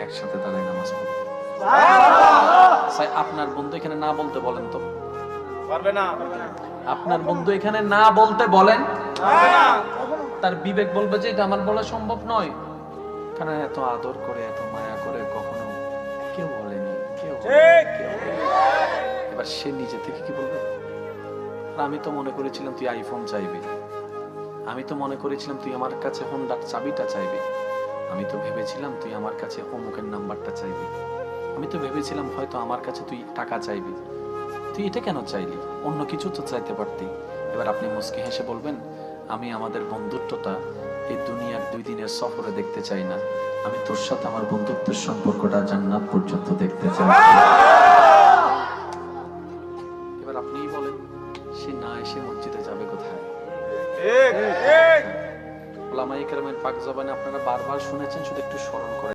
একসাথে দাঁড়ায় নামাজ পড়ব। আপনার বন্ধু এখানে না বলতে বলেন তো, পারবে না। আপনার বন্ধু এখানে না বলতে বলেন, পারবে না। তার বিবেক বলবে যে এটা আমার বলা সম্ভব নয়, কারণ এত আদর করে এত মায়া করে কখনো কেউ বলেনি, কেউ ঠিক। এবার সে নিজে থেকে কি বলবে? আর আমি তো মনে করেছিলাম তুই আইফোন চাইবি, আমি তো মনে করেছিলাম তুই আমার কাছে হোন্ডার চাবিটা চাইবি, আমি তো ভেবেছিলাম তুই আমার কাছে অমুকের নাম্বারটা চাইবি, আমি তো ভেবেছিলাম হয়তো আমার কাছে তুই টাকা চাইবি, তুই এটা কেন চাইলি? অন্য কিছু তো চাইতে পারতি। এবার আপনি মুস্কি হেসে বলবেন, আমি আমাদের বন্ধুত্বটা এই দুনিয়ার 2 দিনের সফরে দেখতে চাই না, আমি তোর সাথে আমার বন্ধুত্বের সম্পর্কটা জান্নাত পর্যন্ত দেখতে চাই। এবার আপনিই বলেন, সে না এসে মসজিদে যাবে কোথায়? ঠিক ঠিক। ওলামায়ে কেরামের পাক জবানে আপনারা বারবার শুনেছেন, শুধু একটু স্মরণ করেন।